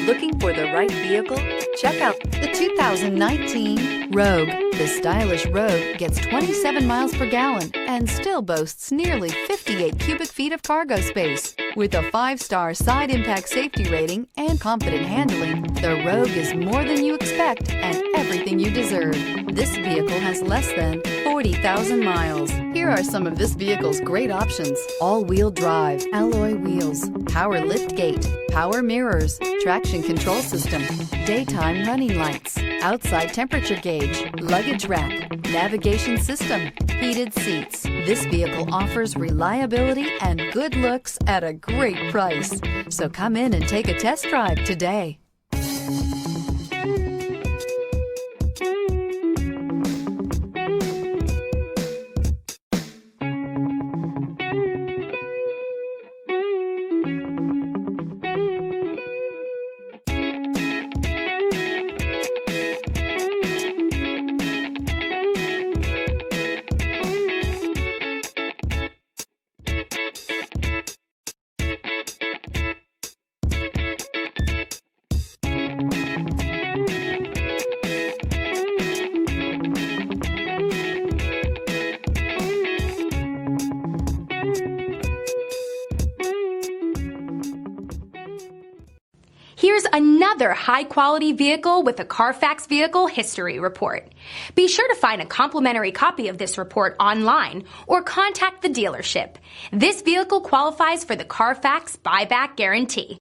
Looking for the right vehicle? Check out the 2019 Rogue. The stylish Rogue gets 27 miles per gallon and still boasts nearly 58 cubic feet of cargo space. With a 5-star side impact safety rating and confident handling, the Rogue is more than you expect and everything you deserve. This vehicle has less than 40,000 miles. Here are some of this vehicle's great options: all-wheel drive, alloy wheels, power lift gate, power mirrors, traction control system, daytime running lights, outside temperature gauge, luggage rack, navigation system, heated seats. This vehicle offers reliability and good looks at a great price. So come in and take a test drive today. Here's another high-quality vehicle with a Carfax Vehicle History Report. Be sure to find a complimentary copy of this report online or contact the dealership. This vehicle qualifies for the Carfax Buyback Guarantee.